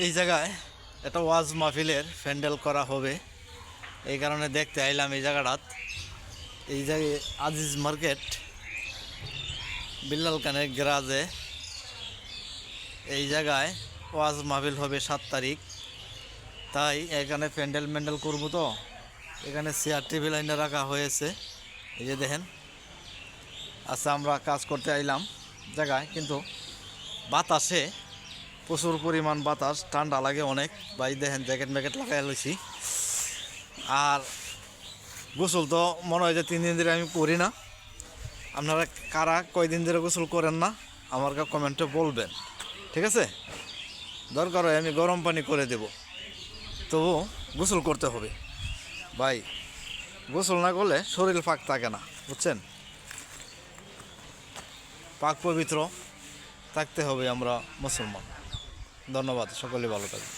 এই জায়গায় একটা ওয়াজ মাহফিলের প্যান্ডেল করা হবে, এই কারণে দেখতে আইলাম এই জায়গাটাত। এই জায়গায় আজিজ মার্কেট বিল্লাল খানের গ্যারাজে এই জায়গায় ওয়াজ মাহফিল হবে 7 তারিখ। তাই এখানে প্যান্ডেল করবো, তো এখানে চেয়ার টেবিল আইনে রাখা হয়েছে। এই যে দেখেন, আচ্ছা আমরা কাজ করতে আইলাম জায়গায়, কিন্তু বাতাসে প্রচুর পরিমাণ বাতাস, ঠান্ডা লাগে অনেক। ভাই দেখেন জ্যাকেট ম্যাকেট লাগাই লইছি। আর গোসল তো মনে হয় যে 3 দিন ধরে আমি করি না। আপনারা কারা কয়দিন ধরে গোসল করেন না আমাকে কমেন্টে বলবেন, ঠিক আছে? দরকার হয় আমি গরম পানি করে দেব, তবু গোসল করতে হবে ভাই। গোসল না করলে শরীর পাক থাকে না, বুঝছেন? পাক পবিত্র থাকতে হবে আমরা মুসলমান। ধন্যবাদ, সকলে ভালো থাকবেন।